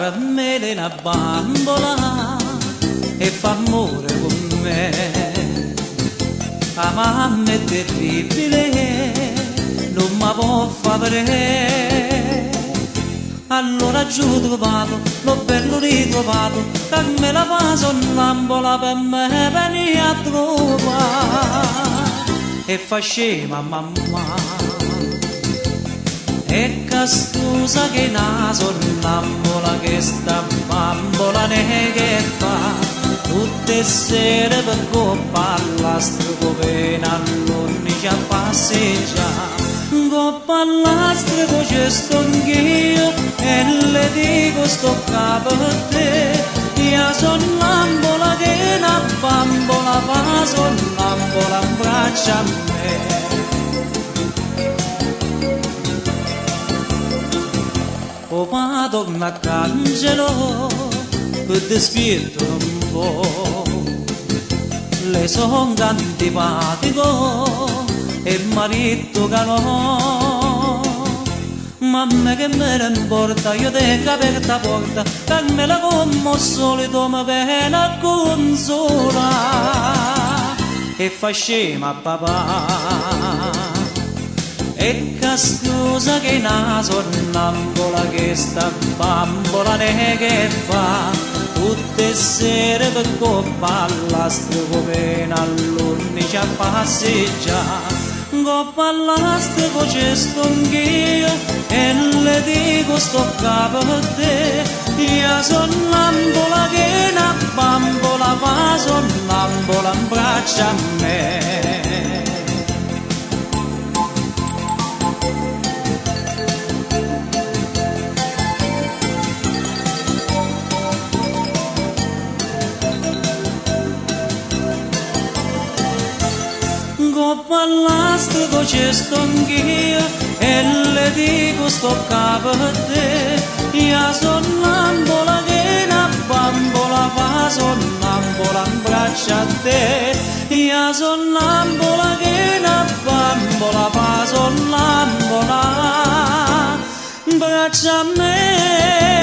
caramelle una bambola e fa amore con me. La mamma è terribile, non mi può far vedere. Allora giù trovato, l'ho bello ritrovato, che me la fa sonnambola per me venire a trovare. E fa scema mamma, e che scusa che na sonnambola che sta bambola ne che fa. Tutte sere per coppa all'astrico pena all'unici a passeggiare. Coppa all'astrico c'è sto anch'io e le dico sto capo per te. Io sonnambola che una bambola fa sonnambola in braccio a me. O Madonna Cangelo, per te spirito un po', le son antipatico e marito che no. Mamma che me ne importa, io tengo aperta porta, che me la come al solito mi viene a consola. E fa scema papà, e che scusa che na sonnambola che sta bambola ne che fa. Tutte sere per coppa all'astrico pena all'unici a passeggiare. Coppa all'astrico c'è sto anch'io e le dico sto capo per te. Io sonnambola che una bambola fa sonnambola in braccio a me. Coppa all'astrico c'è sto anch'io e le dico sto capo per te. Io sonnambola che una bambola fa sonnambola in braccio a te. Io sonnambola che una bambola fa sonnambola in braccio a me.